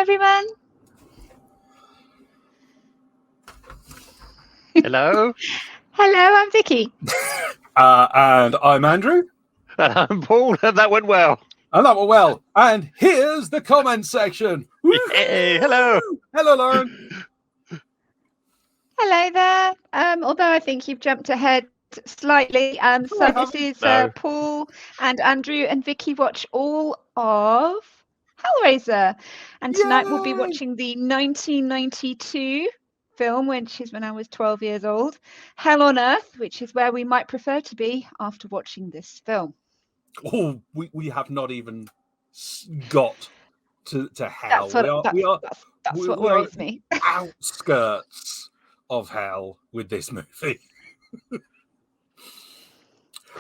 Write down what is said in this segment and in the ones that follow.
everyone. Hello. Hello, I'm Vicky. And I'm Andrew. And I'm Paul, and that went well. And that went well. And here's the comment section. Hey, hello. Hello, Lauren. Hello there. Although I think you've jumped ahead slightly. So this is Paul and Andrew and Vicky watch all of Hellraiser. And tonight we'll be watching the 1992 film, which is when I was 12 years old, Hell on Earth, which is where we might prefer to be after watching this film. Oh, we have not even got to hell. That's what worries me. Outskirts of hell with this movie.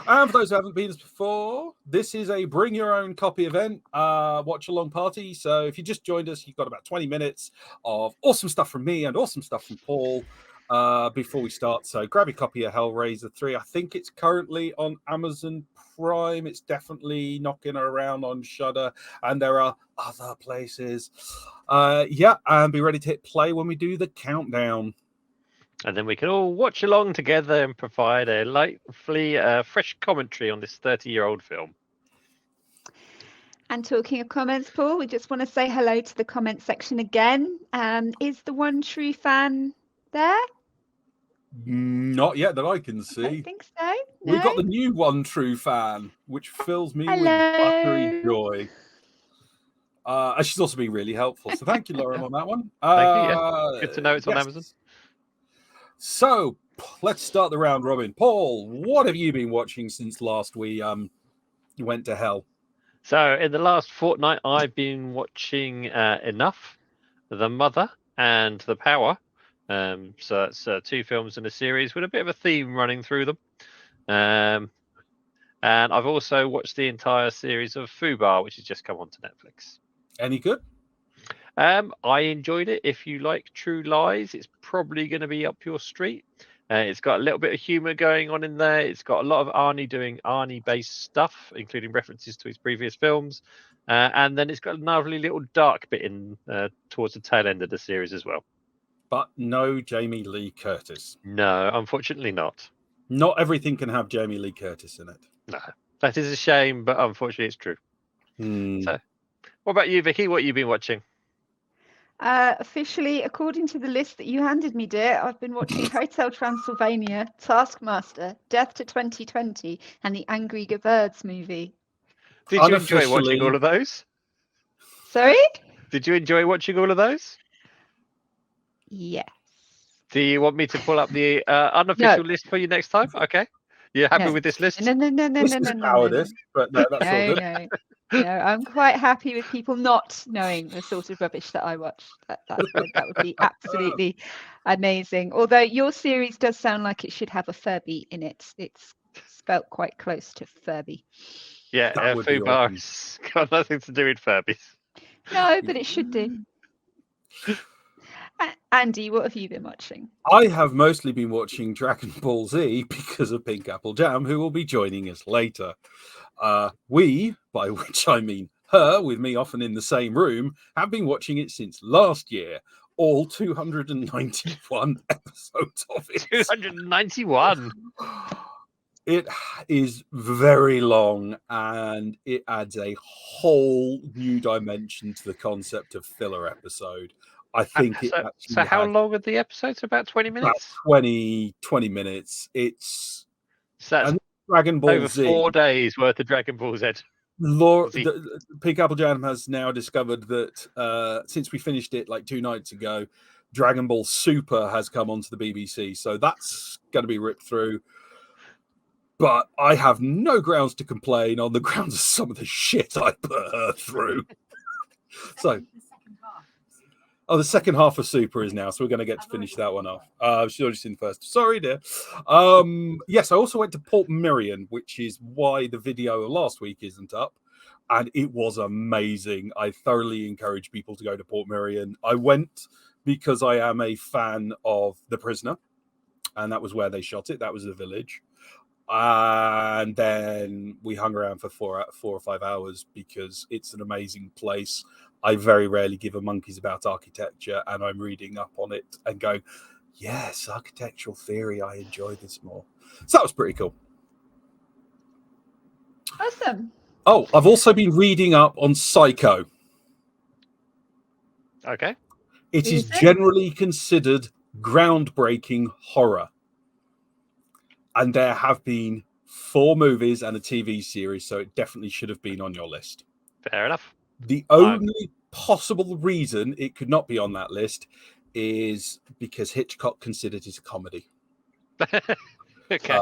And for those who haven't been this before, this is a bring your own copy event, watch along party. So if you just joined us, you've got about 20 minutes of awesome stuff from me and awesome stuff from Paul before we start. So grab your copy of Hellraiser 3. I think it's currently on Amazon Prime. It's definitely knocking around on Shudder, and there are other places. And be ready to hit play when we do the countdown. And then we can all watch along together and provide a lively, fresh commentary on this 30-year-old film. And talking of comments, Paul, we just want to say hello to the comment section again. Is the one true fan there? Not yet that I can see. I don't think so. No? We've got the new one true fan, which fills me with buttery joy. And she's also been really helpful. So thank you, Lauren, on that one. Thank you. Yeah. Good to know it's on Amazon. So let's start the round robin. Paul, what have you been watching since last we went to hell? So in the last fortnight, I've been watching Enough, The Mother, and The Power. So it's 2 films in a series with a bit of a theme running through them. And I've also watched the entire series of Fubar, which has just come onto Netflix. Any good? I enjoyed it. If you like True Lies, it's probably going to be up your street. It's got a little bit of humor going on in there. It's got a lot of Arnie doing Arnie-based stuff, including references to his previous films. And then it's got a lovely little dark bit in towards the tail end of the series as well. But no Jamie Lee Curtis. No, unfortunately not. Not everything can have Jamie Lee Curtis in it. No, that is a shame, but unfortunately it's true. So, what about you, Vicky? What have you been watching? Officially, according to the list that you handed me, dear, I've been watching Hotel Transylvania, Taskmaster, Death to 2020, and the Angry Birds movie. Did you enjoy watching all of those? Sorry? Did you enjoy watching all of those? Yes. Do you want me to pull up the unofficial list for you next time? Okay. You're happy with this list? No. But no, that's all good. No, I'm quite happy with people not knowing the sort of rubbish that I watch. That would be absolutely amazing. Although your series does sound like it should have a Furby in it. It's spelt quite close to Furby. Yeah, Fubar's got nothing to do with Furbies. No, but it should do. Andy, what have you been watching? I have mostly been watching Dragon Ball Z because of Pink Apple Jam, who will be joining us later. We, by which I mean her, with me often in the same room, have been watching it since last year. All 291 episodes of it. 291? It is very long, and it adds a whole new dimension to the concept of filler episode. I think So how long are the episodes? About 20 minutes? About 20 minutes. It's Dragon Ball over Z. 4 days worth of Dragon Ball Z. Pink Apple Jam has now discovered that since we finished it like 2 nights ago, Dragon Ball Super has come onto the BBC. So that's going to be ripped through. But I have no grounds to complain on the grounds of some of the shit I put her through. The second half of Super is now, so we're going to get to finish that one off. She's already seen the first. Sorry, dear. Yes, I also went to Port Miriam, which is why the video of last week isn't up. And it was amazing. I thoroughly encourage people to go to Port Miriam. I went because I am a fan of The Prisoner. And that was where they shot it. That was the village. And then we hung around for 4 or 5 hours because it's an amazing place. I very rarely give a monkeys about architecture, and I'm reading up on it and going, yes, architectural theory, I enjoy this more. So that was pretty cool. Awesome. Oh, I've also been reading up on Psycho. Okay. It is generally considered groundbreaking horror. And there have been 4 movies and a TV series, so it definitely should have been on your list. Fair enough. The only possible reason it could not be on that list is because Hitchcock considered it a comedy. Okay.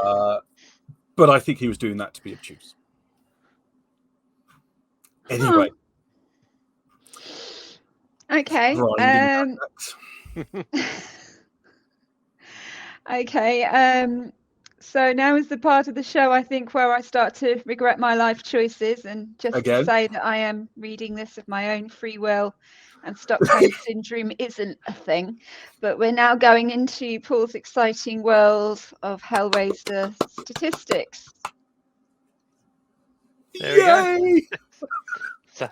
But I think he was doing that to be obtuse. Anyway. Okay. Okay. So now is the part of the show, I think, where I start to regret my life choices. And just to say that I am reading this of my own free will, and Stockholm Syndrome isn't a thing. But we're now going into Paul's exciting world of Hellraiser statistics. There we go. So,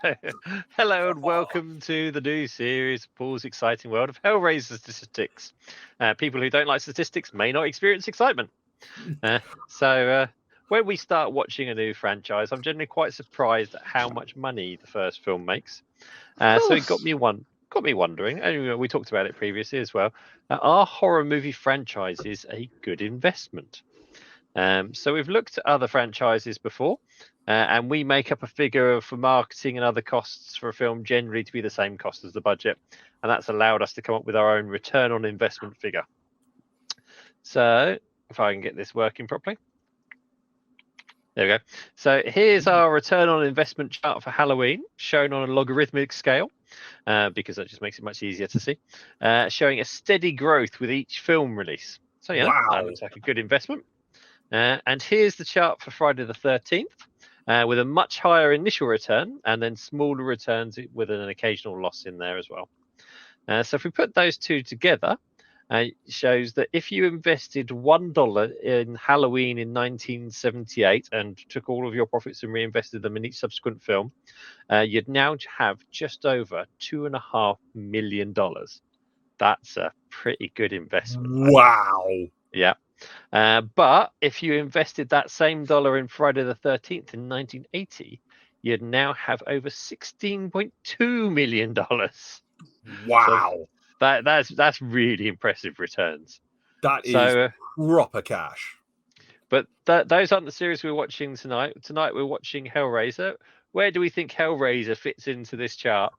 hello and welcome to the new series, Paul's exciting world of Hellraiser statistics. People who don't like statistics may not experience excitement. So when we start watching a new franchise, I'm generally quite surprised at how much money the first film makes. So it got me wondering, and we talked about it previously as well, are horror movie franchises a good investment? So we've looked at other franchises before, and we make up a figure for marketing and other costs for a film generally to be the same cost as the budget, and that's allowed us to come up with our own return on investment figure. So if I can get this working properly. There we go. So here's our return on investment chart for Halloween, shown on a logarithmic scale, because that just makes it much easier to see, showing a steady growth with each film release. So yeah, that looks like a good investment. And here's the chart for Friday the 13th, with a much higher initial return and then smaller returns with an occasional loss in there as well. So if we put those two together, it shows that if you invested $1 in Halloween in 1978 and took all of your profits and reinvested them in each subsequent film, you'd now have just over $2.5 million. That's a pretty good investment. Wow. Yeah. But if you invested that same dollar in Friday the 13th in 1980, you'd now have over $16.2 million. Wow. So that's really impressive returns. That is proper cash. But those aren't the series we're watching tonight. Tonight we're watching Hellraiser. Where do we think Hellraiser fits into this chart?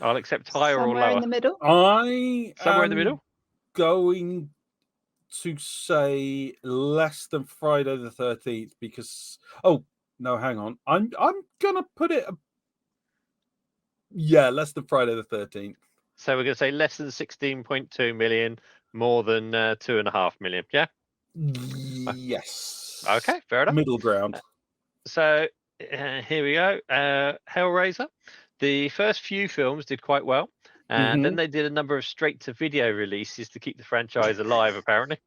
I'll accept higher or lower. Somewhere in the middle. Somewhere in the middle. Going to say less than Friday the 13th because no, hang on. I'm gonna put it. Yeah, less than Friday the 13th. So we're going to say less than 16.2 million, more than 2.5 million. Yeah. Yes. Okay, fair enough. Middle ground. So here we go. Hellraiser. The first few films did quite well. And then they did a number of straight-to-video releases to keep the franchise alive, apparently.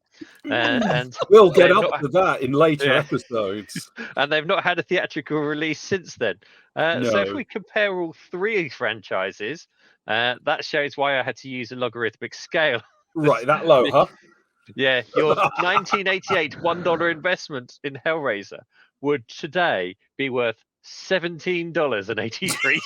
And we'll get up to that in later episodes. And they've not had a theatrical release since then. So if we compare all 3 franchises, that shows why I had to use a logarithmic scale. Right, that low, huh? Yeah, your 1988 $1 investment in Hellraiser would today be worth $17.83.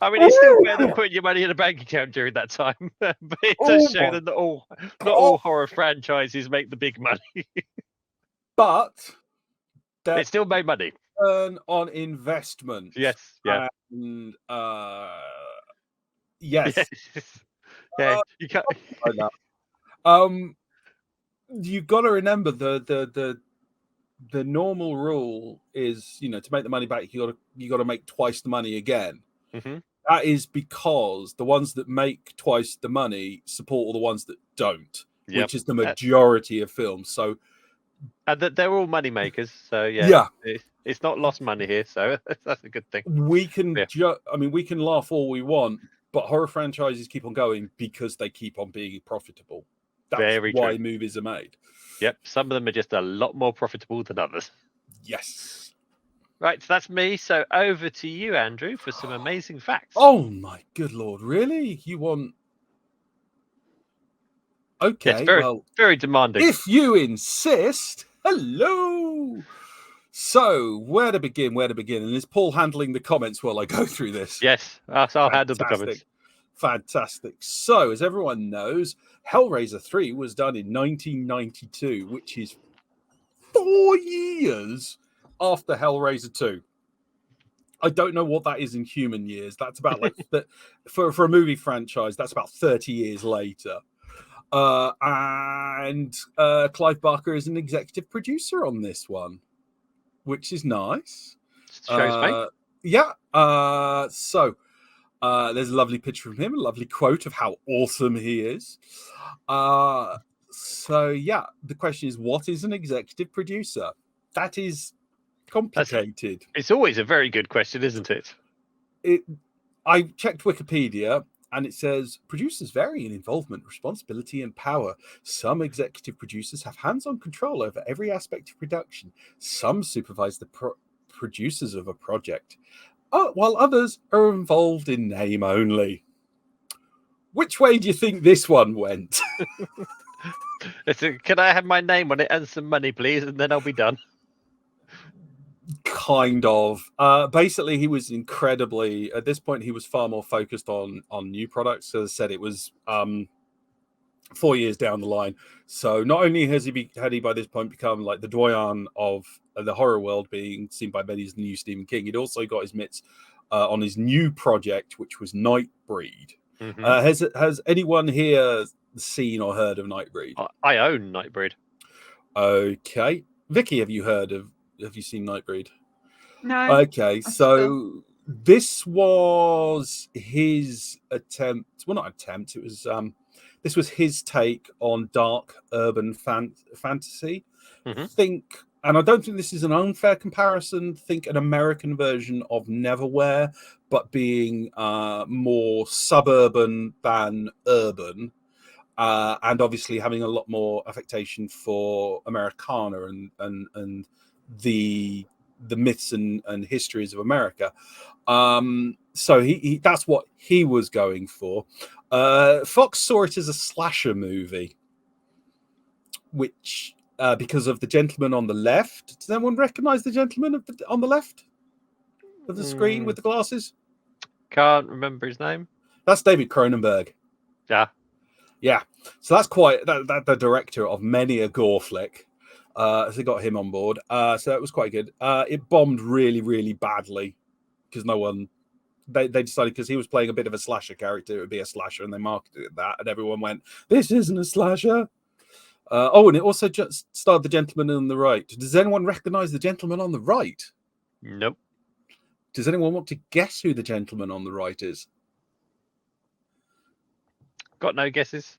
I mean, it's still better than putting your money in a bank account during that time, but it does show that not all horror franchises make the big money. But it still made money. Return on investment. Yes. Yeah. And, yes. Yeah. You can't. You've got to remember the normal rule is, to make the money back, you got to make twice the money again. Mm-hmm. That is because the ones that make twice the money support all the ones that don't, which is the majority of films. So, and that they're all money makers. So yeah. It's not lost money here, so that's a good thing. We can, we can laugh all we want, but horror franchises keep on going because they keep on being profitable. That's Very why true. movies are made. Yep, some of them are just a lot more profitable than others. Yes. Right, so that's me. So over to you, Andrew, for some amazing facts. Oh my good lord, really? You want? Okay, yes, well, very demanding. if you insist. Hello. So, where to begin? And is Paul handling the comments while I go through this? Yes, I'll handle the comments. Fantastic. So, as everyone knows, Hellraiser 3 was done in 1992, which is 4 years after Hellraiser 2. I don't know what that is in human years. That's about like for a movie franchise, that's about 30 years later. And Clive Barker is an executive producer on this one, which is nice. Shows me. Yeah. So there's a lovely picture of him, a lovely quote of how awesome he is. So yeah, the question is, what is an executive producer? That is complicated. It's always a very good question, isn't it? I checked Wikipedia, and it says producers vary in involvement, responsibility, and power. Some executive producers have hands-on control over every aspect of production. Some supervise the producers of a project, while others are involved in name only. Which way do you think this one went? Can I have my name on it and some money, please, and then I'll be done? Kind of. Basically, he was incredibly, at this point, he was far more focused on new products. As I said, it was 4 years down the line. So not only had he by this point become like the doyen of the horror world, being seen by many as the new Stephen King, he'd also got his mitts on his new project, which was Nightbreed. Mm-hmm. Has anyone here seen or heard of Nightbreed? I own Nightbreed. Okay. Vicky, have you seen Nightbreed? No. Okay, so this was his attempt. Well, not attempt. It was this was his take on dark urban fantasy. Mm-hmm. Think, and I don't think this is an unfair comparison. Think an American version of Neverwhere, but being more suburban than urban. And obviously having a lot more affectation for Americana and the myths and histories of America. So he that's what he was going for. Fox saw it as a slasher movie, which because of the gentleman on the left. Does anyone recognize the gentleman on the left of the screen with the glasses? Can't remember his name. That's David Cronenberg. Yeah. So that's quite that the director of many a gore flick. So they got him on board. So that was quite good. It bombed really, really badly because they decided, because he was playing a bit of a slasher character, it would be a slasher, and they marketed that, and everyone went, "This isn't a slasher." And it also just starred the gentleman on the right. Does anyone recognize the gentleman on the right? Nope. Does anyone want to guess who the gentleman on the right is? Got no guesses.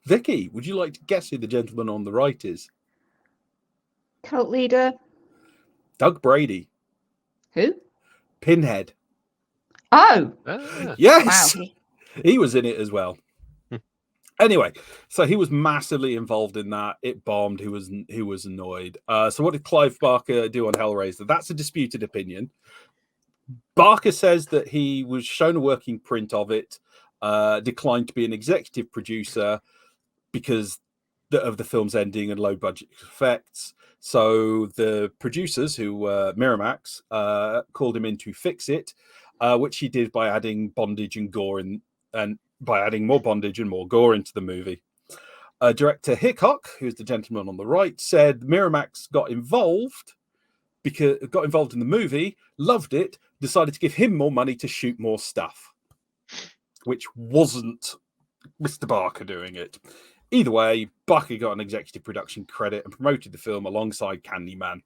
Vicky, would you like to guess who the gentleman on the right is? Cult leader. Doug Brady. Who? Pinhead. Oh. Yes. Wow. He was in it as well. Anyway, so he was massively involved in that. It bombed. He was annoyed. So what did Clive Barker do on Hellraiser? That's a disputed opinion. Barker says that he was shown a working print of it, declined to be an executive producer because of the film's ending and low budget effects. So the producers, who were Miramax, called him in to fix it, which he did by adding bondage and gore and by adding more bondage and more gore into the movie. Director Hickok, who's the gentleman on the right, said Miramax got involved in the movie, loved it, decided to give him more money to shoot more stuff, which wasn't Mr. Barker doing it. Either way, Barker got an executive production credit and promoted the film alongside Candyman.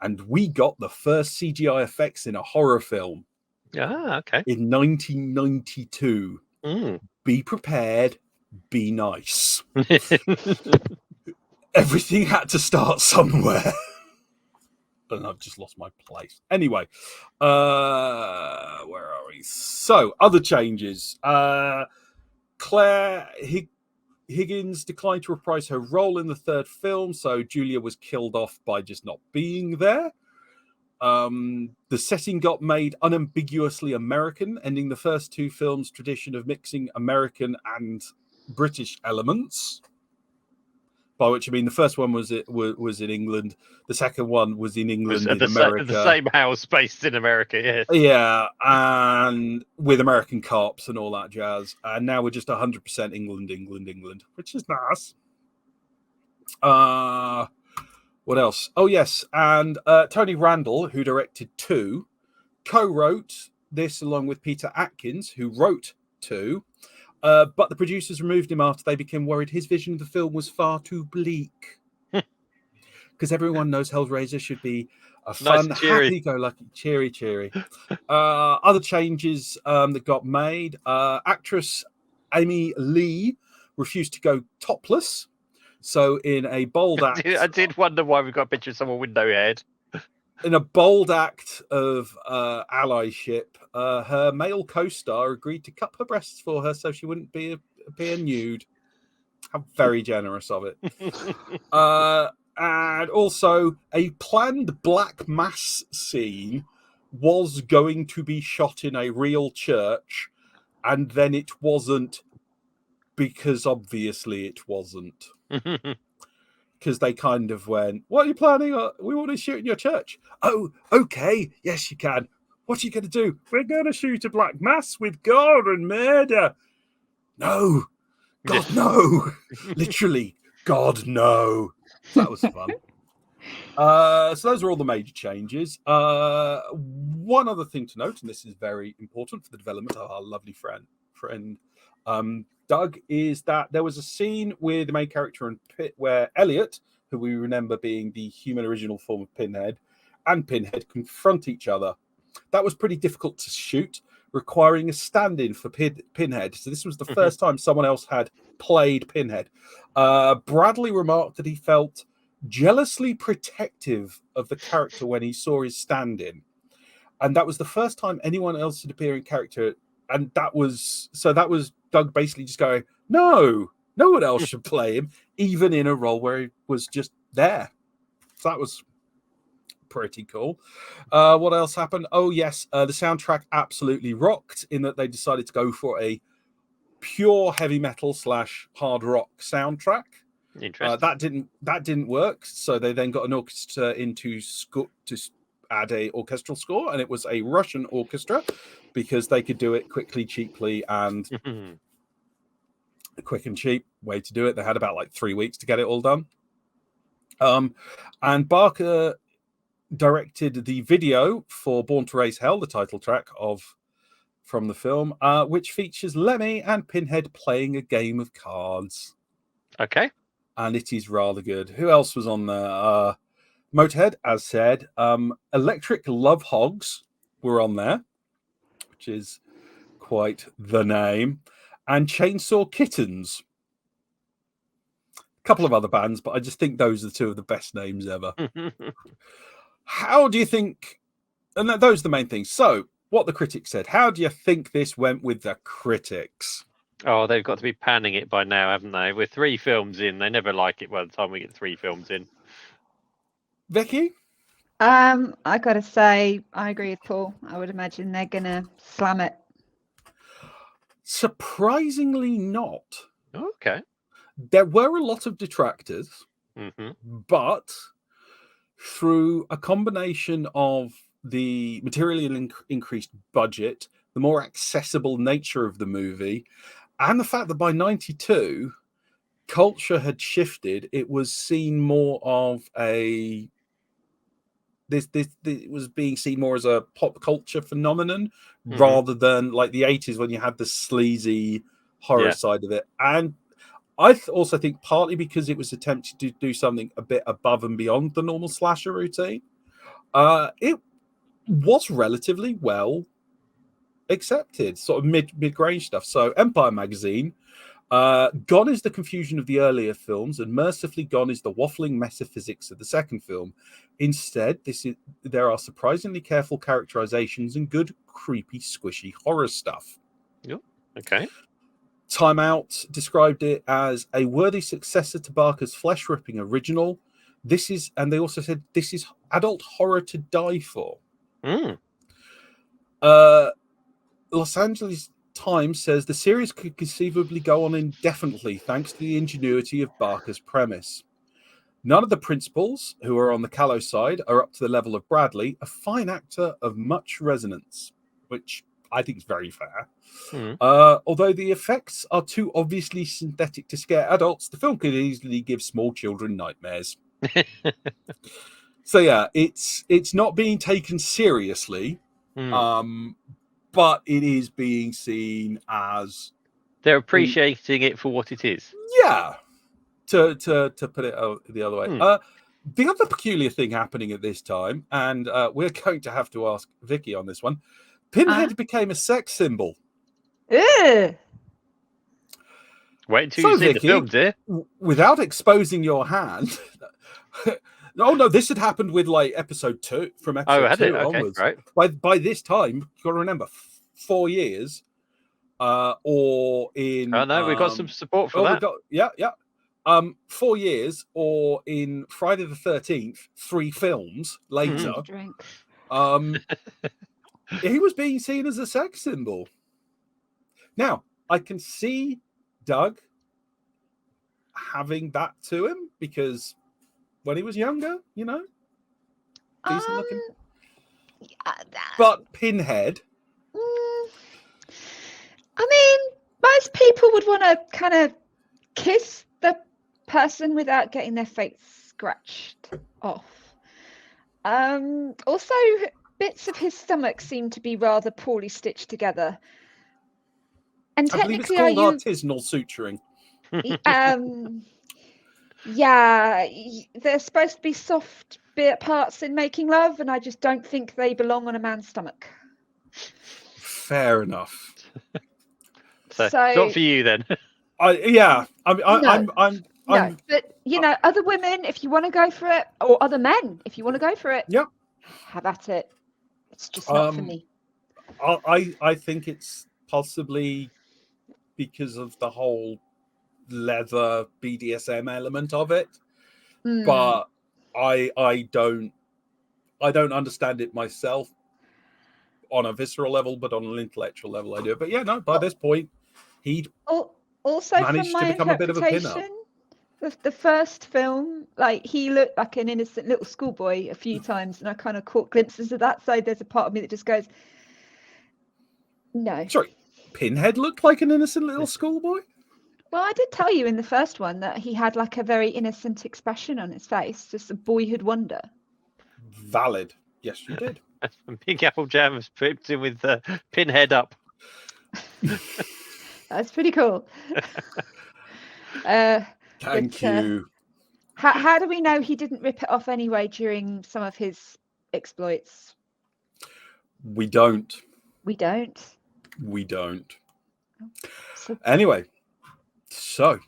And we got the first CGI effects in a horror film. Okay. In 1992. Be prepared, be nice. Everything had to start somewhere. And I've just lost my place. Anyway, where are we? So, other changes. Claire Higgins declined to reprise her role in the third film, so Julia was killed off by just not being there. The setting got made unambiguously American, ending the first two films' tradition of mixing American and British elements. By which I mean the first one was in England, the second one was in England in America. The same house based in America, yes. Yeah, and with American cops and all that jazz. And now we're just 100% England, which is nice. What else? Oh, yes. And Tony Randall, who directed 2, co-wrote this along with Peter Atkins, who wrote 2. But the producers removed him after they became worried his vision of the film was far too bleak. Because everyone knows Hellraiser should be a fun, nice, happy-go-lucky, cheery. Other changes that got made. Actress Amy Lee refused to go topless. So in a bold act... I did wonder why we've got a picture of someone with no head. In a bold act of allyship, her male co-star agreed to cut her breasts for her so she wouldn't appear nude. How very generous of it. And also, a planned black mass scene was going to be shot in a real church, and then it wasn't, because obviously it wasn't. Because they kind of went, what are you planning? We want to shoot in your church. Oh, okay. Yes, you can. What are you going to do? We're going to shoot a black mass with gore and murder. No. God, no. Literally, God, no. That was fun. So those are all the major changes. One other thing to note, and this is very important for the development of our lovely friend Doug, is that there was a scene with the main character and Pit where Elliot, who we remember being the human original form of Pinhead, and Pinhead confront each other. That was pretty difficult to shoot, requiring a stand-in for Pinhead. So this was the first time someone else had played Pinhead. Bradley remarked that he felt jealously protective of the character when he saw his stand-in. And that was the first time anyone else had appeared in character. And that was Doug basically just going, no one else should play him, even in a role where he was just there. So that was pretty cool. What else happened? Oh, yes, the soundtrack absolutely rocked in that they decided to go for a pure heavy metal / hard rock soundtrack. Interesting. That didn't work. So they then got an orchestra in to add a orchestral score, and it was a Russian orchestra because they could do it quickly, cheaply, and a quick and cheap way to do it. They had about 3 weeks to get it all done. And Barker directed the video for Born to Raise Hell, the title track from the film, which features Lemmy and Pinhead playing a game of cards. Okay. And it is rather good. Who else was on there? Motorhead, as said. Electric Love Hogs were on there, which is quite the name. And Chainsaw Kittens. A couple of other bands, but I just think those are two of the best names ever. How do you think... And those are the main things. So, what the critics said. How do you think this went with the critics? Oh, they've got to be panning it by now, haven't they? We're 3 films in. They never like it by the time we get 3 films in. Vicky? I got to say, I agree with Paul. I would imagine they're going to slam it. Surprisingly not. Okay. There were a lot of detractors, but through a combination of the materially increased budget, the more accessible nature of the movie, and the fact that by 92, culture had shifted, it was seen more of a... This was being seen more as a pop culture phenomenon rather than like the 80s when you had the sleazy horror side of it. And I also think partly because it was attempted to do something a bit above and beyond the normal slasher routine, it was relatively well accepted, sort of mid-range stuff. So Empire magazine, gone is the confusion of the earlier films, and mercifully gone is the waffling metaphysics of the second film. Instead, there are surprisingly careful characterizations and good, creepy, squishy horror stuff. Yep. Okay. Time Out described it as a worthy successor to Barker's flesh-ripping original. They also said this is adult horror to die for. Los Angeles Times says the series could conceivably go on indefinitely thanks to the ingenuity of Barker's premise. None of the principals, who are on the callow side, are up to the level of Bradley, a fine actor of much resonance, which I think is very fair. Although the effects are too obviously synthetic to scare adults, the film could easily give small children nightmares. So yeah, it's not being taken seriously, but it is being seen as they're appreciating it for what it is. Yeah, to put it the other way. The other peculiar thing happening at this time, and we're going to have to ask Vicky on this one. Pinhead became a sex symbol. Ew. Wait until you see Vicky, the film, dear. Without exposing your hand. Oh no, this had happened with like episode 2 from episode 2 onwards. Right. By this time, you've got to remember 4 years, or in. Oh no, we've got some support for that. 4 years, or in Friday the 13th, 3 films later. He was being seen as a sex symbol. Now, I can see Doug having that to him because when he was younger, decent looking. But Pinhead. I mean, most people would want to kind of kiss the person without getting their face scratched off. Also, bits of his stomach seem to be rather poorly stitched together. And I believe it's technically, called artisanal suturing. Yeah, there's supposed to be soft bit parts in making love, and I just don't think they belong on a man's stomach. Fair enough. So not for you then. But other women, if you want to go for it, or other men, if you want to go for it, have at it. It's just not for me. I think it's possibly because of the whole leather BDSM element of it, but I don't understand it myself on a visceral level, but on an intellectual level I do. But by this point he'd also managed from my to become a bit of a pin-up. The first film, like, he looked like an innocent little schoolboy a few times, and I kind of caught glimpses of that. So there's a part of me that just goes, no. Sorry, Pinhead looked like an innocent little schoolboy? Well, I did tell you in the first one that he had like a very innocent expression on his face, just a boyhood wonder. Valid. Yes, you did. Big Apple Jam has pipped him with the Pinhead up. That's pretty cool. Thank you. How do we know he didn't rip it off anyway during some of his exploits? We don't. Anyway, so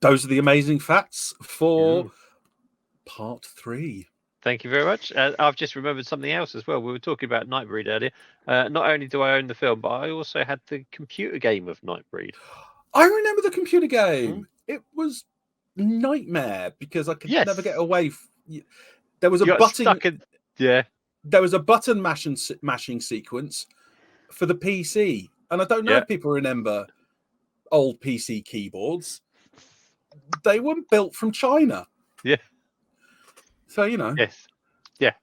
those are the amazing facts for part 3. Thank you very much. I've just remembered something else as well. We were talking about Nightbreed earlier. Not only do I own the film, but I also had the computer game of Nightbreed. I remember the computer game. It was nightmare because I could never get away. There was a button. There was a button mashing sequence for the PC, and I don't know if people remember old PC keyboards. They weren't built from China. Yeah. So Yes. Yeah.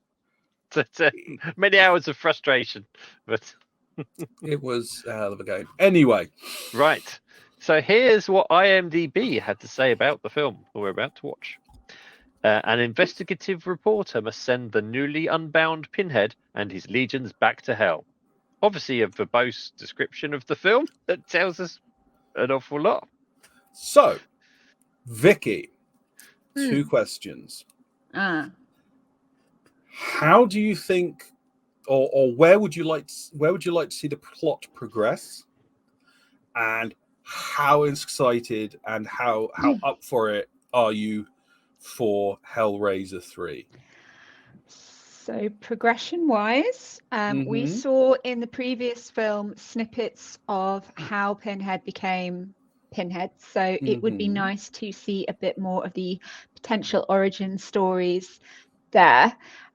Many hours of frustration, but it was a hell of a game. Anyway, right. So here's what IMDb had to say about the film we're about to watch. An investigative reporter must send the newly unbound Pinhead and his legions back to hell. Obviously, a verbose description of the film that tells us an awful lot. So, Vicky, 2 questions. How do you think, or where would you like to see the plot progress, and how excited and how up for it are you for Hellraiser 3? So progression-wise, we saw in the previous film snippets of how Pinhead became Pinhead. So it would be nice to see a bit more of the potential origin stories there.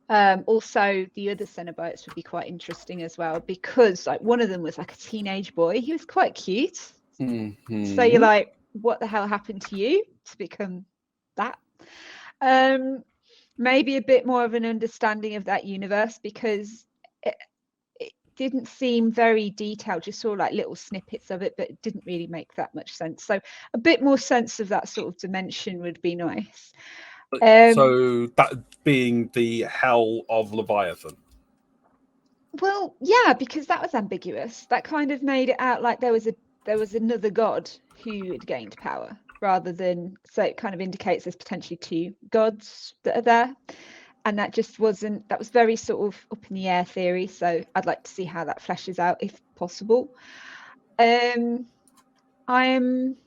Also, the other Cenobites would be quite interesting as well, because like one of them was like a teenage boy. He was quite cute. So you're like, what the hell happened to you to become that? Maybe a bit more of an understanding of that universe, because it didn't seem very detailed. Just saw like little snippets of it, but it didn't really make that much sense. So a bit more sense of that sort of dimension would be nice. So that being the Hell of Leviathan. Well, yeah, because that was ambiguous. That kind of made it out like there was another god who had gained power, rather than, so it kind of indicates there's potentially two gods that are there. And that just wasn't, that was very sort of up in the air theory. So I'd like to see how that fleshes out if possible. I am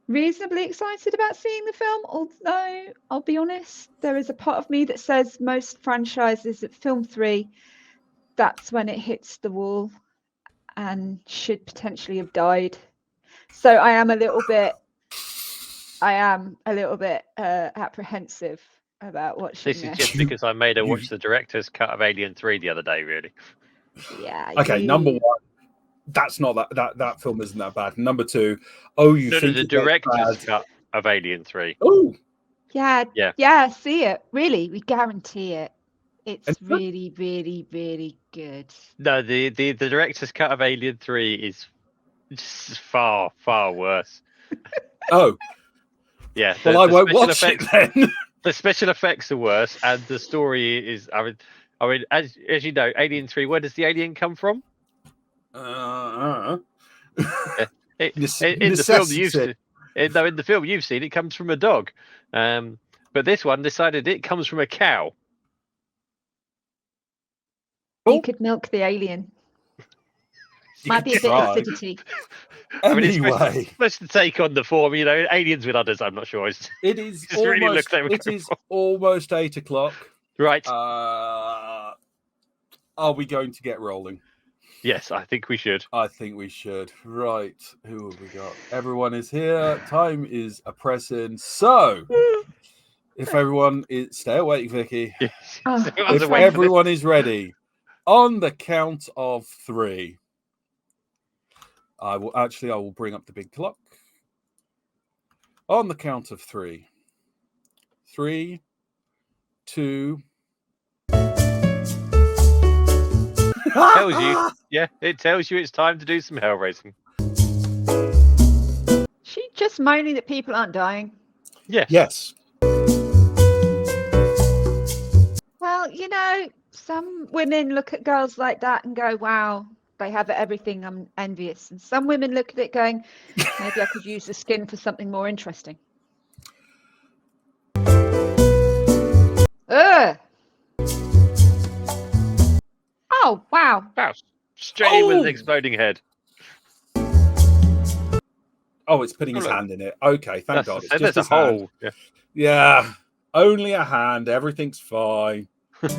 reasonably excited about seeing the film, although I'll be honest, there is a part of me that says most franchises at film 3, that's when it hits the wall and should potentially have died. So I am a little bit apprehensive about watching this. Is just because I made her watch the director's cut of Alien 3 the other day, really. Yeah. Okay, number one, that's not that film isn't that bad. Number two, think the director's cut of Alien 3. Oh, yeah, see it. Really, we guarantee it. It's really, really, really good. No, the director's cut of Alien 3 is just far, far worse. Oh. Yeah. Well, I won't watch it then. The special effects are worse, and the story is. I mean, as you know, Alien 3. Where does the alien come from? In the film you've seen, it comes from a dog. But this one decided it comes from a cow. You could milk the alien. Might be a bit of acidity. Anyway, I mean, it's supposed to take on the form, aliens with udders. I'm not sure. It is almost 8 o'clock. Right. Are we going to get rolling? Yes, I think we should. Right. Who have we got? Everyone is here. Time is pressing. So, if everyone is... Stay awake, Vicky. If everyone is ready, on the count of 3... I will bring up the big clock. On the count of 3. 3, 2. It tells you it's time to do some Hellraiser. She just moaning that people aren't dying. Yes. Well, some women look at girls like that and go, wow, they have everything, I'm envious. And some women look at it going, maybe I could use the skin for something more interesting. Ugh. Oh, wow. Straight with an exploding head. Oh, it's putting his hand in it. Okay, thank God. It's just a hole. Yeah, only a hand. Everything's fine. What?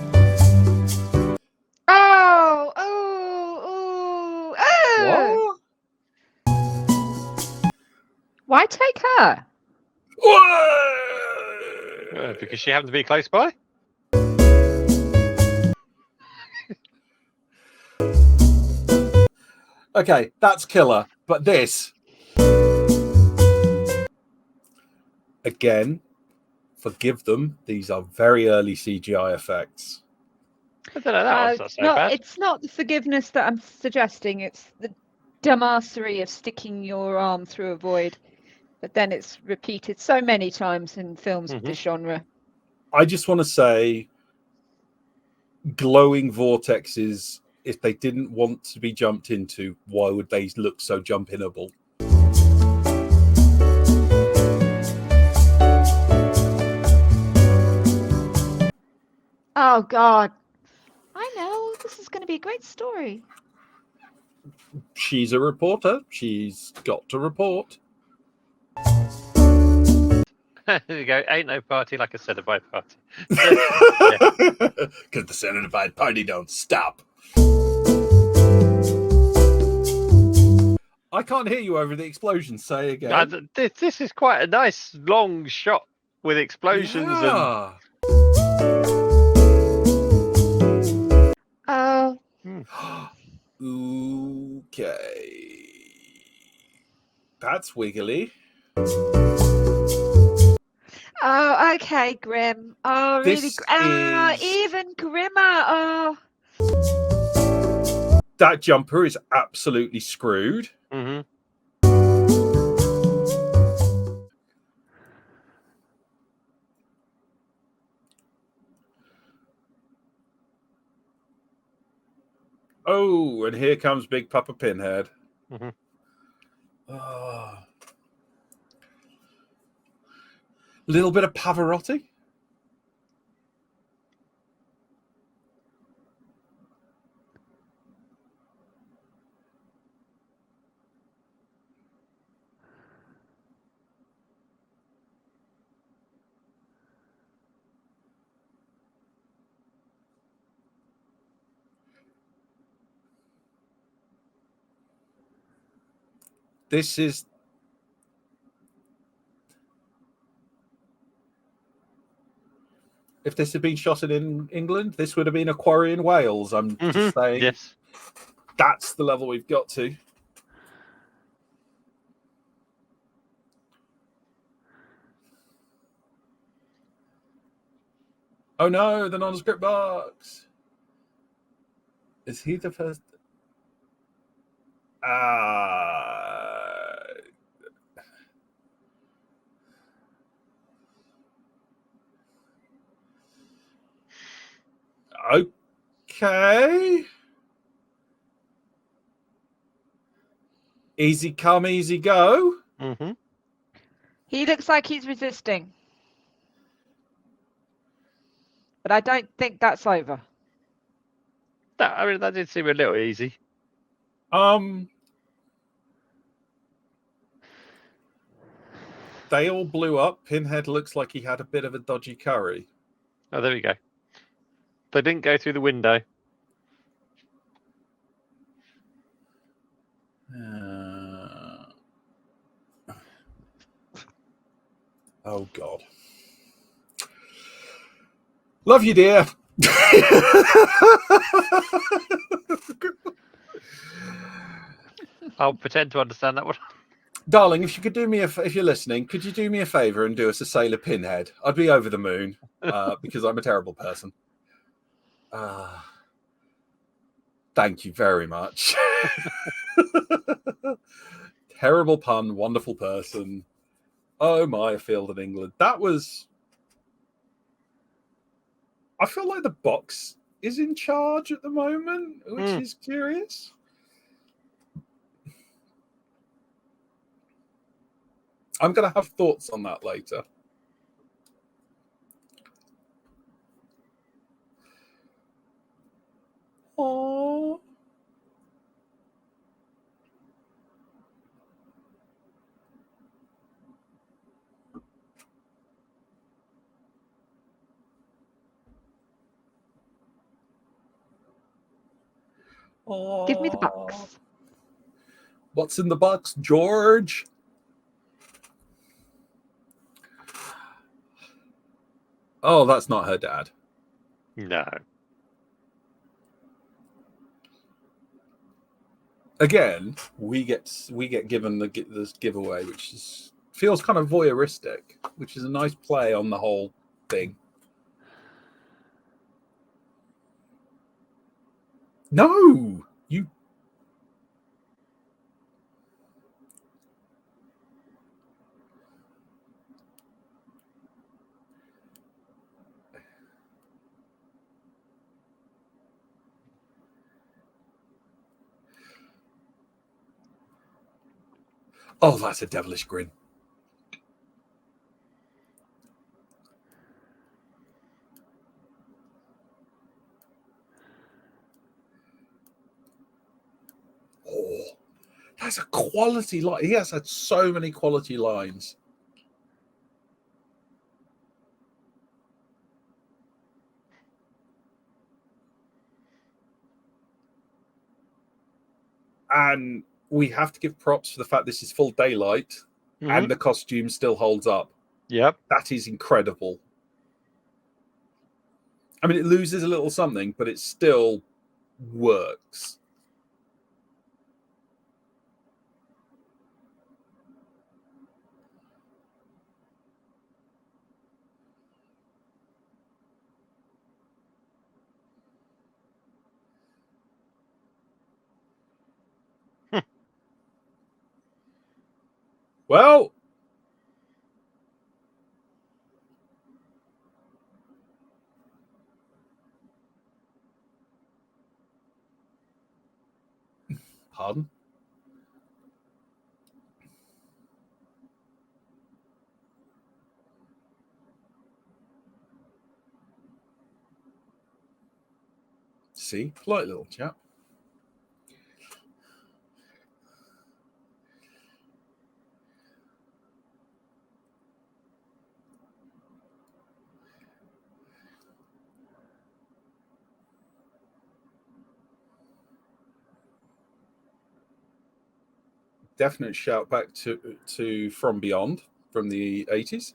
Why take her? Because she happened to be close by. Okay, that's killer. But this, again, forgive them. These are very early CGI effects. I don't know, that one's not so bad. It's not the forgiveness that I'm suggesting. It's the dumbassery of sticking your arm through a void. But then it's repeated so many times in films of this genre. I just want to say, glowing vortexes, if they didn't want to be jumped into, why would they look so jump-inable? Oh, God. I know. This is going to be a great story. She's a reporter. She's got to report. There you go. Ain't no party like a certified party. Because the certified party don't stop. I can't hear you over the explosions. Say again. This is quite a nice long shot with explosions yeah. and Okay. That's wiggly. oh, okay, grim. Oh, really? This is... even grimmer. Oh. That jumper is absolutely screwed. Mm-hmm. Oh, and here comes Big Papa Pinhead. Mm-hmm. Oh. Little bit of Pavarotti. This is... If this had been shot in England, this would have been a quarry in Wales. I'm just saying. Yes. That's the level we've got to. Oh no, the nondescript box. Is he the first? Okay. Easy come, easy go. Mm-hmm. He looks like he's resisting. But I don't think that's over. That did seem a little easy. They all blew up. Pinhead looks like he had a bit of a dodgy curry. Oh, there we go. They didn't go through the window. Oh, God. Love you, dear. I'll pretend to understand that one. Darling, if you could do me if you're listening, could you do me a favor and do us a Sailor Pinhead? I'd be over the moon because I'm a terrible person. Thank you very much. Terrible pun, wonderful person. Oh my, a field in England. That was... I feel like the box is in charge at the moment, which is curious. I'm going to have thoughts on that later. Oh. Give me the box. What's in the box, George? Oh, that's not her dad. No. Again, we get given this giveaway, which feels kind of voyeuristic, which is a nice play on the whole thing. No, you. Oh, that's a devilish grin. Oh, that's a quality line. He has had so many quality lines. And we have to give props for the fact this is full daylight and the costume still holds up. Yep. That is incredible. I mean, it loses a little something, but it still works. Well, pardon? See, polite little chap. Definite shout back to From Beyond from the 80s.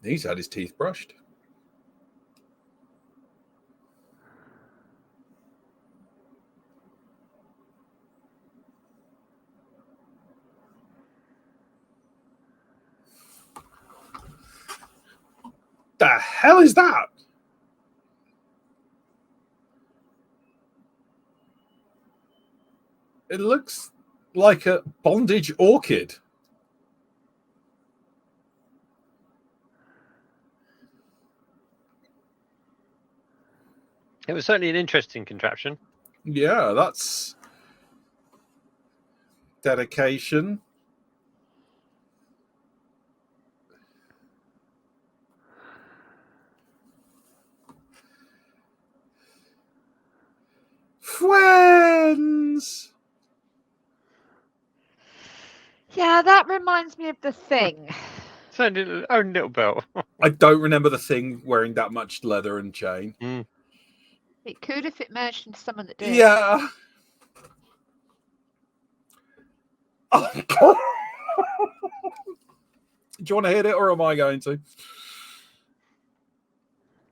He's had his teeth brushed. The hell is that? It looks like a bondage orchid. It was certainly an interesting contraption. Yeah, that's dedication. Friends. Yeah, that reminds me of The Thing. It's only own little belt. I don't remember the Thing wearing that much leather and chain. It could if it merged into someone that did. Yeah. Oh, God. Do you want to hit it or am I going to?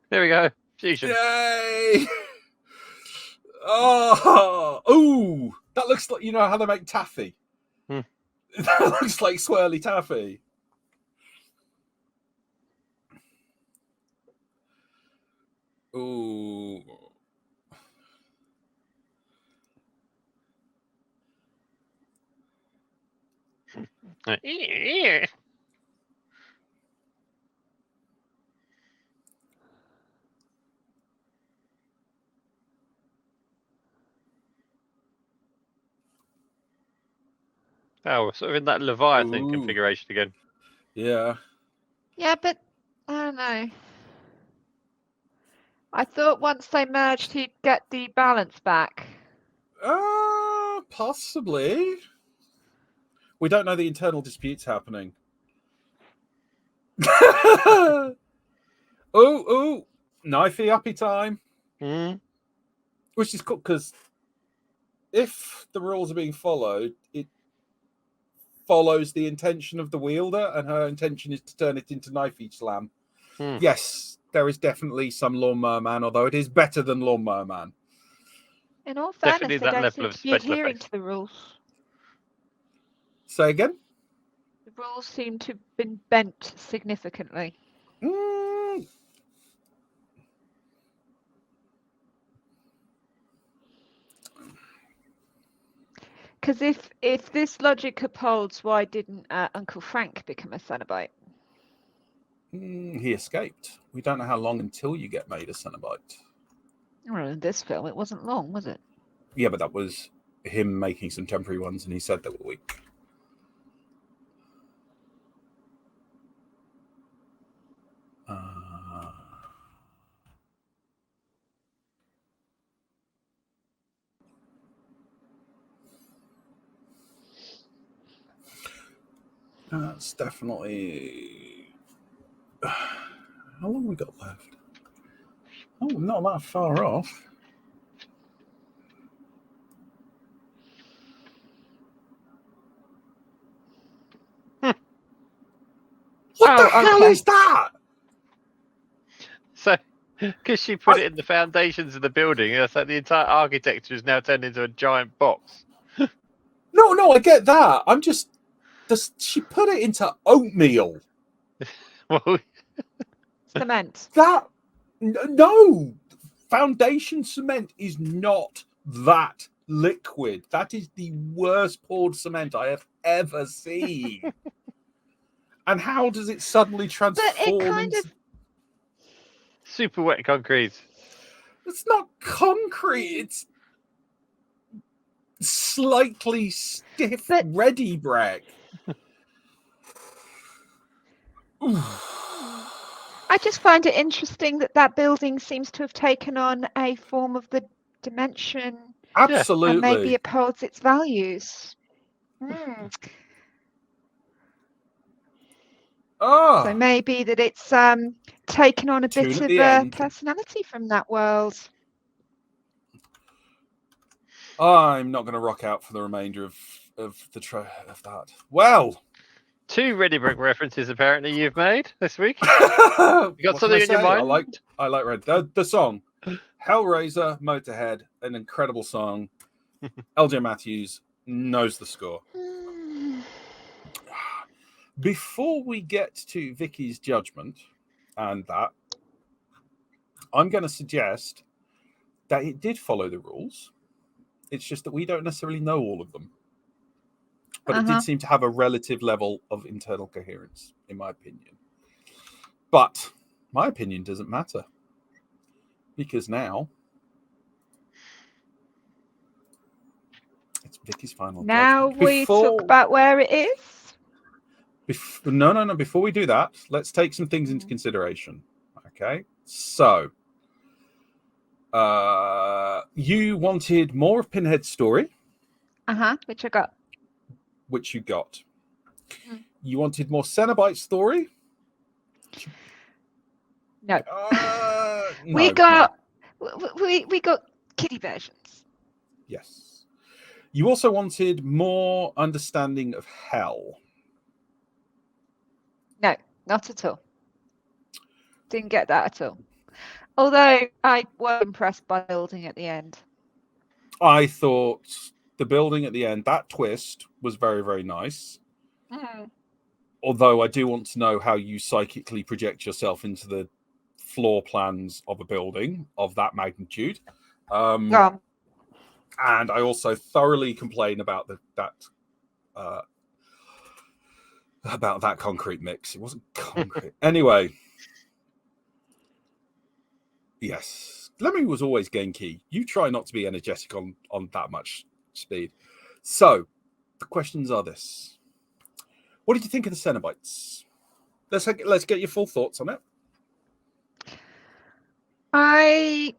There we go. Fusion. Yay! Oh, ooh, that looks like, you know how they make taffy? That looks like swirly taffy. Ooh. Oh, sort of in that Leviathan configuration again. Yeah. Yeah, but I don't know. I thought once they merged, he'd get the balance back. Possibly. We don't know the internal disputes happening. Ooh, knifey uppy time. Which is cool because if the rules are being followed, it follows the intention of the wielder, and her intention is to turn it into knifey slam. Yes, there is definitely some Lawnmower Man, although it is better than Lawnmower Man. In all fairness, Definitely they that don't level seem of to be special adhering effects. to the rules. Say again? The rules seem to have been bent significantly. Because if this logic upholds, why didn't Uncle Frank become a Cenobite? He escaped. We don't know how long until you get made a Cenobite. Well, in this film, it wasn't long, was it? Yeah, but that was him making some temporary ones, and he said they were weak. That's definitely. How long have we got left? Oh, not that far off. What the hell is that? So, because she put it in the foundations of the building, it's like the entire architecture is now turned into a giant box. No, I get that. I'm just. She put it into oatmeal. Well, Cement. That. No! Foundation cement is not that liquid. That is the worst poured cement I have ever seen. And how does it suddenly transform into... super wet concrete. It's not concrete. It's slightly stiff ready brick. I just find it interesting that building seems to have taken on a form of the dimension. Absolutely. And maybe it holds its values. Oh. So maybe that it's taken on a bit of a personality from that world. I'm not going to rock out for the remainder of that. Well, 2 Ready Brick references apparently you've made this week. You got something in your mind? I like Red. The song, Hellraiser, Motorhead, an incredible song. LJ Matthews knows the score. Before we get to Vicky's judgment and that, I'm going to suggest that it did follow the rules. It's just that we don't necessarily know all of them. But it did seem to have a relative level of internal coherence, in my opinion. But my opinion doesn't matter. Because now it's Vicky's final now judgment. We talk about where it is? No. Before we do that, let's take some things into consideration. Okay? So, you wanted more of Pinhead's story. Which I got. Which you got. You wanted more Cenobite's story? No. No, we got kiddie versions. Yes. You also wanted more understanding of hell. No, not at all. Didn't get that at all. Although I was impressed by the building at the end. I thought the building at the end, that twist was very, very nice. Although I do want to know how you psychically project yourself into the floor plans of a building of that magnitude. And I also thoroughly complain about that concrete mix. It wasn't concrete. Anyway. Yes. Lemmy was always Genki. You try not to be energetic on that much speed. So, the questions are this. What did you think of the Cenobites? Let's get your full thoughts on it. They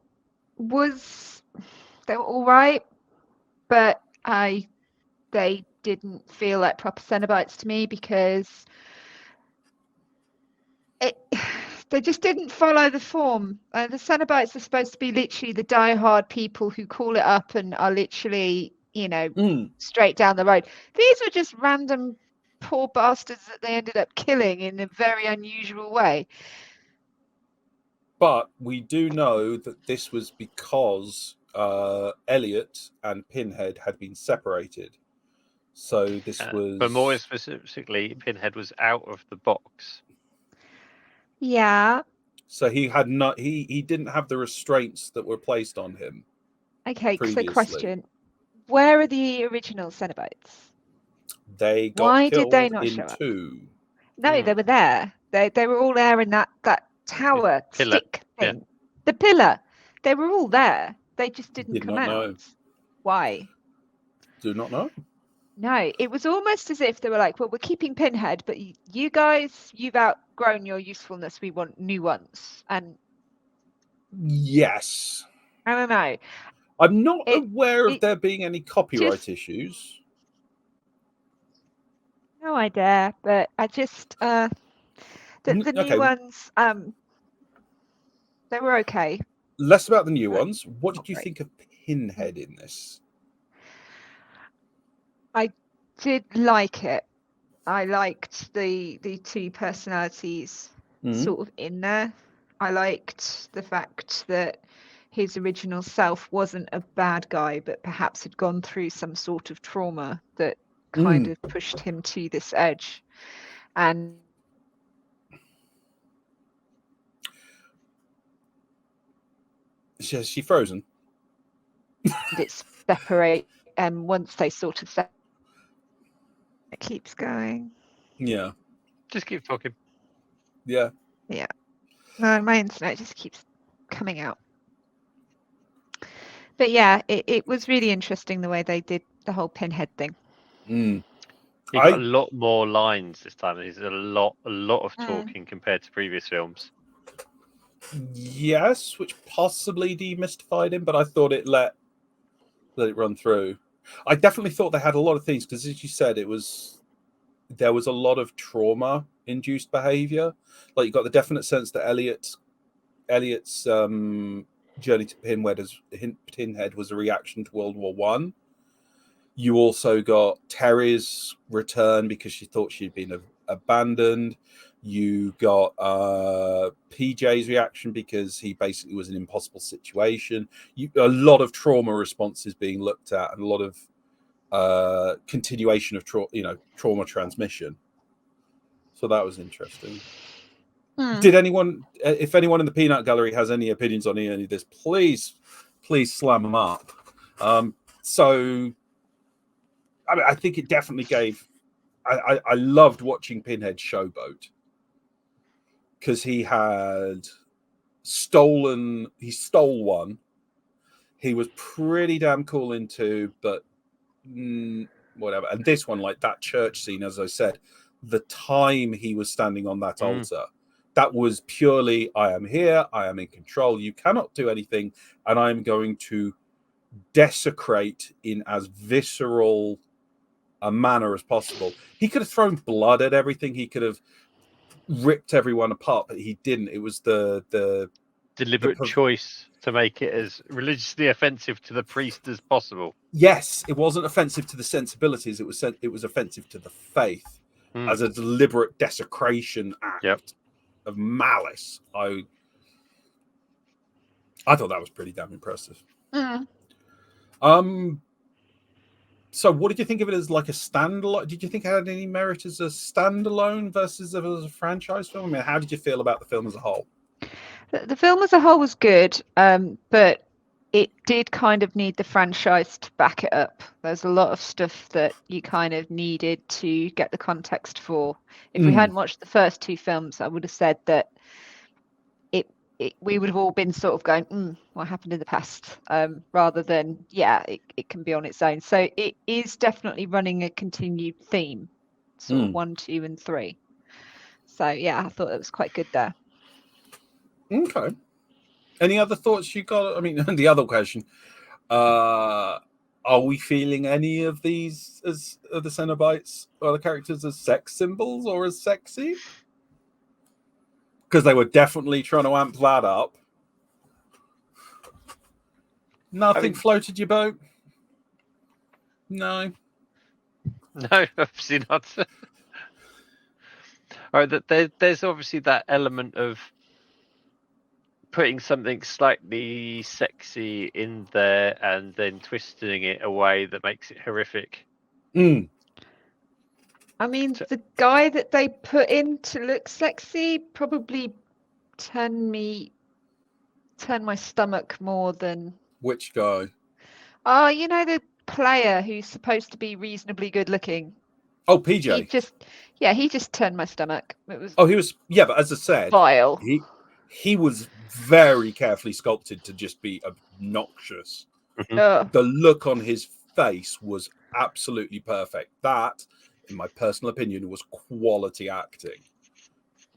were all right, but they didn't feel like proper Cenobites to me because they just didn't follow the form. The Cenobites are supposed to be literally the diehard people who call it up and are literally, straight down the road. These were just random poor bastards that they ended up killing in a very unusual way. But we do know that this was because Elliot and Pinhead had been separated. So this was... But more specifically, Pinhead was out of the box. Yeah. So he didn't have the restraints that were placed on him. Okay, previously. So question. Where are the original Cenobites? They got Why killed did they not in show up? 2. No, they were there. They were all there in that tower stick thing. Yeah. The pillar. They were all there. They just didn't come out. Know. Why? Do not know. No, it was almost as if they were like, well, we're keeping Pinhead, but you guys, you've outgrown your usefulness. We want new ones. And yes. I don't know. I'm not aware of there being any copyright issues. No idea, but I just the new ones they were okay. Less about the new ones. What did you Great. think of Pinhead in this? I did like it. I liked the two personalities sort of in there. I liked the fact that his original self wasn't a bad guy, but perhaps had gone through some sort of trauma that kind of pushed him to this edge. And Is she frozen? it's separate, and once they sort of it keeps going. Yeah. Just keep talking. Yeah. Yeah. No, my internet just keeps coming out. But yeah, it was really interesting the way they did the whole Pinhead thing. He got a lot more lines this time. There's a lot of talking compared to previous films. Yes, which possibly demystified him, but I thought it let it run through. I definitely thought they had a lot of things because, as you said, there was a lot of trauma-induced behavior. Like you got the definite sense that Elliot's journey to Pinhead was a reaction to World War One. You also got Terry's return because she thought she'd been abandoned. You got PJ's reaction because he basically was in an impossible situation. A lot of trauma responses being looked at, and a lot of continuation of trauma transmission. So that was interesting. Did anyone, if anyone in the Peanut Gallery has any opinions on any of this, please slam them up. So, I mean, I think it definitely gave. I loved watching Pinhead showboat because he stole one. He was pretty damn cool in two, but whatever. And this one, like that church scene, as I said, the time he was standing on that altar, that was purely, I am here, I am in control, you cannot do anything, and I'm going to desecrate in as visceral a manner as possible. He could have thrown blood at everything, he could have ripped everyone apart, but he didn't. It was the deliberate choice to make it as religiously offensive to the priest as possible. Yes, it wasn't offensive to the sensibilities, it was offensive to the faith as a deliberate desecration act of malice. I thought that was pretty damn impressive. So what did you think of it as like a standalone? Did you think it had any merit as a standalone versus as a franchise film? I mean, how did you feel about the film as a whole? The film as a whole was good, but it did kind of need the franchise to back it up. There's a lot of stuff that you kind of needed to get the context for. If we hadn't watched the first two films, I would have said that we would have all been sort of going, what happened in the past, rather than, it can be on its own. So it is definitely running a continued theme, sort of 1, 2, and 3. So yeah, I thought it was quite good there. Okay. Any other thoughts you got? I mean, the other question, are we feeling any of these as the Cenobites or the characters as sex symbols or as sexy? Because they were definitely trying to amp that up. Nothing floated your boat? No. No, obviously not. All right, there's obviously that element of putting something slightly sexy in there and then twisting it away that makes it horrific. I mean, the guy that they put in to look sexy probably turned my stomach more than... Which guy? Oh, you know, the player who's supposed to be reasonably good looking. Oh, PJ. He just turned my stomach. It was... Oh, he was... Yeah, but as I said... Vile. He was very carefully sculpted to just be obnoxious. The look on his face was absolutely perfect. That, in my personal opinion, was quality acting.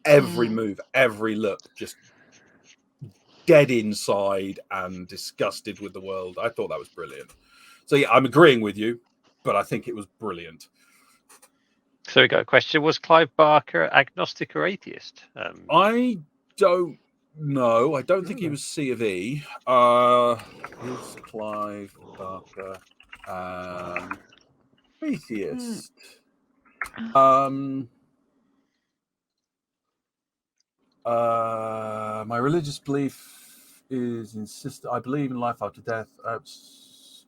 Every move, every look, just dead inside and disgusted with the world. I thought that was brilliant. So yeah, I'm agreeing with you, but I think it was brilliant. So we got a question: was Clive Barker agnostic or atheist? I don't know. I don't think he was C of E. Is Clive Barker atheist? My religious belief is I believe in life after death. Does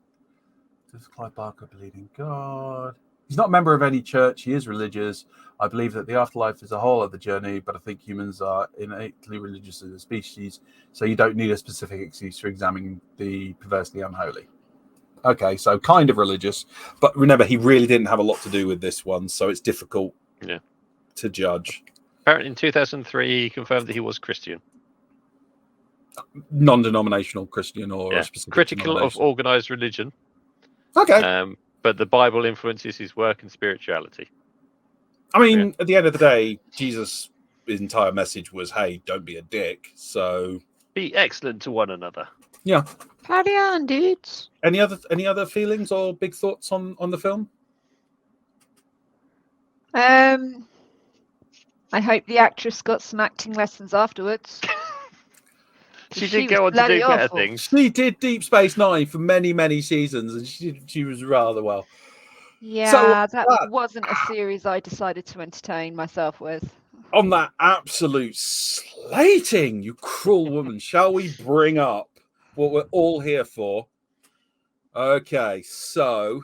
Clive Barker believe in God? He's not a member of any church. He is religious. I believe that the afterlife is a whole other journey, but I think humans are innately religious as a species, so you don't need a specific excuse for examining the perversely unholy. Okay, so kind of religious, but remember, he really didn't have a lot to do with this one, so it's difficult to judge. Apparently in 2003, he confirmed that he was Christian. Non-denominational Christian or a specific critical of organized religion. Okay. But the Bible influences his work and spirituality. I mean, at the end of the day, Jesus' entire message was, hey, don't be a dick. So be excellent to one another. Yeah. Carry on, dudes. Any other feelings or big thoughts on the film? I hope the actress got some acting lessons afterwards. She did go on to do better things. She did Deep Space Nine for many, many seasons, and she was rather well. Yeah, so, that wasn't a series I decided to entertain myself with. On that absolute slating, you cruel woman, shall we bring up what we're all here for? Okay, so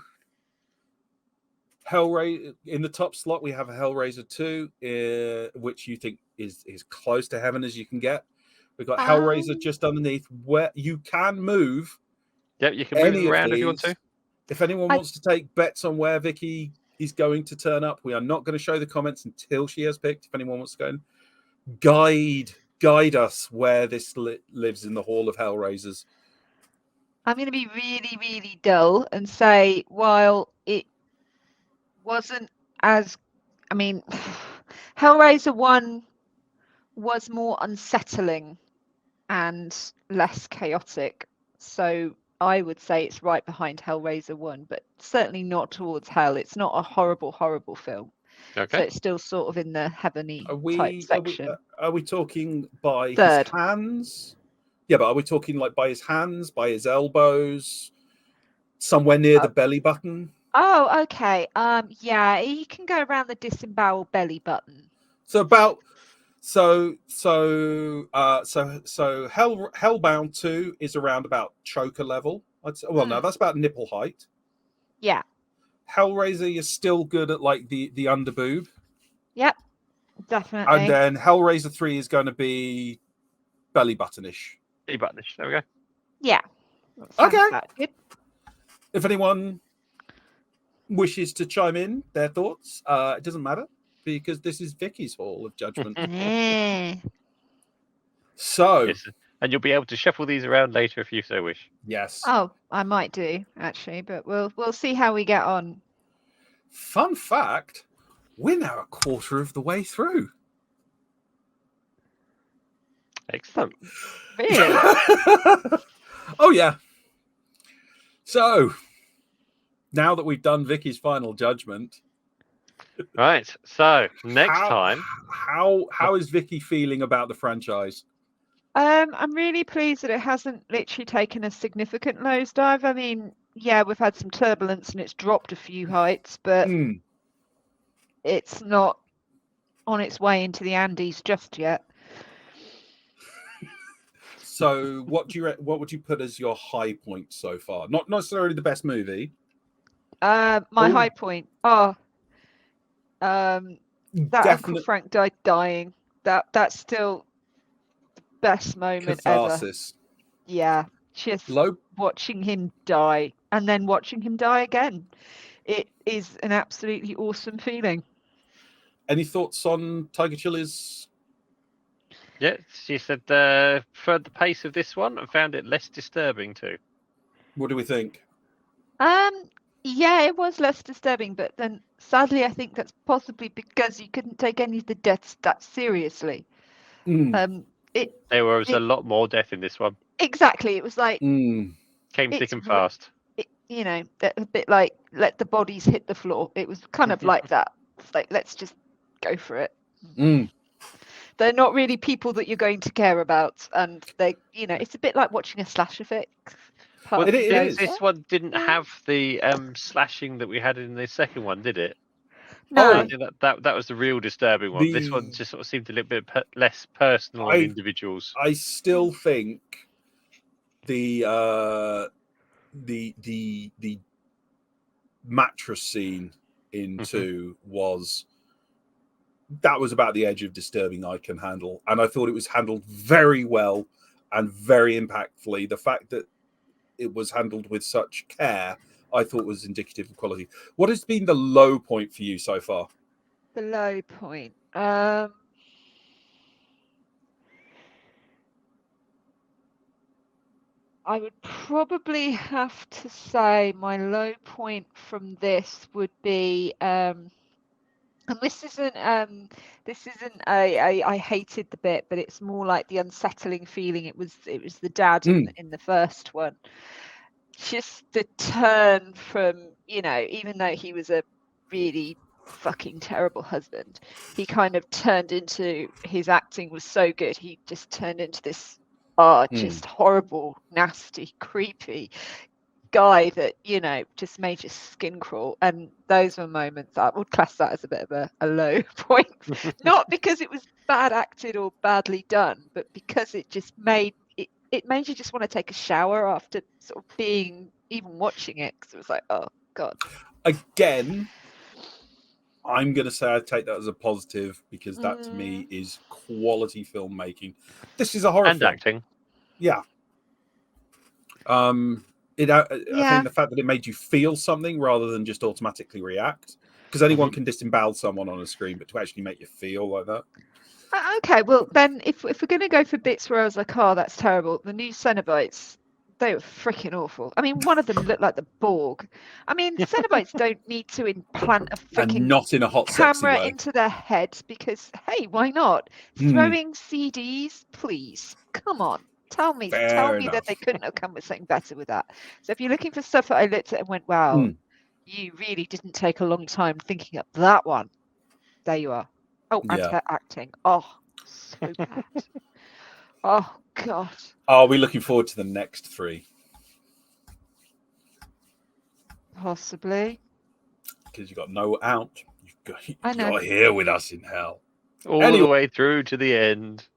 Hellraiser in the top slot, we have a Hellraiser 2, which you think is close to heaven as you can get. We've got Hellraiser just underneath, where you can move. Yep, you can move around if you want to. If anyone wants to take bets on where Vicky is going to turn up, we are not going to show the comments until she has picked. If anyone wants to go and guide us where this lives in the Hall of Hellraisers. I'm going to be really, really dull and say, while it wasn't as, I mean, Hellraiser 1 was more unsettling and less chaotic. So I would say it's right behind Hellraiser 1, but certainly not towards hell. It's not a horrible, horrible film. Okay. So it's still sort of in the heavenly type section. Are we talking by Third. his hands? Yeah, but are we talking like by his hands, by his elbows, somewhere near the belly button? Oh, okay. Yeah, you can go around the disemboweled belly button. So Hellbound 2 is around about choker level. I'd say, well, no, that's about nipple height. Yeah. Hellraiser is still good at like the underboob. Yep, definitely. And then Hellraiser 3 is going to be belly buttonish. Belly buttonish. There we go. Yeah. Okay. Good. If anyone wishes to chime in their thoughts, it doesn't matter because this is Vicky's Hall of Judgment. So, yes. And you'll be able to shuffle these around later if you so wish. Yes. Oh, I might do actually, but we'll see how we get on. Fun fact: we're now a quarter of the way through. Excellent. Really? Oh yeah. So now that we've done Vicky's final judgment, right? So next time, how is Vicky feeling about the franchise? I'm really pleased that it hasn't literally taken a significant nosedive. I mean, yeah, we've had some turbulence and it's dropped a few heights, but it's not on its way into the Andes just yet. So, what would you put as your high point so far? Not necessarily the best movie. My high point. That Uncle Frank died dying. That's still the best moment catharsis. Ever. Yeah, just watching him die and then watching him die again. It is an absolutely awesome feeling. Any thoughts on Tiger Chili's? Yeah, she said for the pace of this one, I found it less disturbing too. What do we think? Yeah, it was less disturbing, but then sadly, I think that's possibly because you couldn't take any of the deaths that seriously. There was a lot more death in this one. Exactly, it was like came thick and fast. A bit like let the bodies hit the floor. It was kind of like that. It's like, let's just go for it. Mm. They're not really people that you're going to care about, and they, it's a bit like watching a slasher flick. Well, It is. this one didn't have the slashing that we had in the second one, did it? No. I think that was the real disturbing one. This one just sort of seemed a little bit less personal on individuals. I still think the mattress scene in 2 was about the edge of disturbing I can handle, and I thought it was handled very well and very impactfully. The fact that it was handled with such care, I thought was indicative of quality. What has been the low point for you so far? The low point. I would probably have to say my low point from this would be, and this isn't I hated the bit, but it's more like the unsettling feeling. It was the dad in the first one. Just the turn from, even though he was a really fucking terrible husband, he kind of turned into, his acting was so good, he just turned into this just horrible, nasty, creepy guy that just made your skin crawl. And those were moments I would class that as a bit of a low point. Not because it was bad acted or badly done, but because it just made you just want to take a shower after sort of even watching it, because it was like, oh god. Again, I'm going to say I take that as a positive, because that to me is quality filmmaking. This is a horror and film. Acting. Yeah. I think the fact that it made you feel something rather than just automatically react, because anyone can disembowel someone on a screen, but to actually make you feel like that. Okay, well then, if we're going to go for bits where I was like, oh, that's terrible, the new Cenobites, they were freaking awful. I mean, one of them looked like the Borg. I mean, Cenobites don't need to implant a freaking not in a hot, camera way. into their head, because hey, why not? Throwing CDs, please, come on. Tell me that they couldn't have come with something better with that. So if you're looking for stuff that I looked at and went, wow, you really didn't take a long time thinking up that one, there you are. Oh, and her acting. Oh, so bad. Oh, God. Are we looking forward to the next 3? Possibly. Because you got no out. You're here with us in hell. All the way through to the end.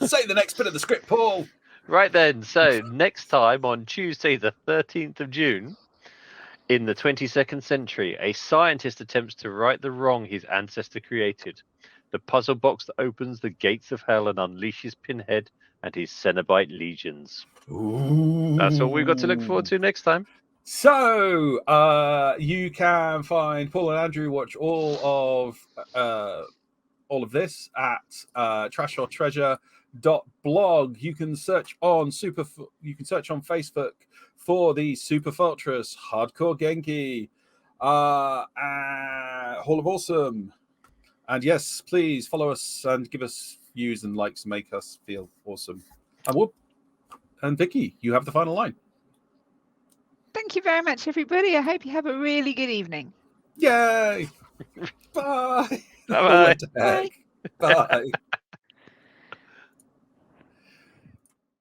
Say the next bit of the script, Paul. Right then. So next time on Tuesday, the 13th of June, in the 22nd century, a scientist attempts to right the wrong his ancestor created. The puzzle box that opens the gates of hell and unleashes Pinhead and his Cenobite legions. Ooh. That's what we've got to look forward to next time. So you can find Paul and Andrew watch all of this at trashortreasure.blog. You can search on Facebook for the Super Fortress, Hardcore Genki, Hall of Awesome. And yes, please follow us and give us views and likes to make us feel awesome. And Vicky, you have the final line. Thank you very much, everybody. I hope you have a really good evening. Yay! Bye. Bye-bye. Bye. Bye.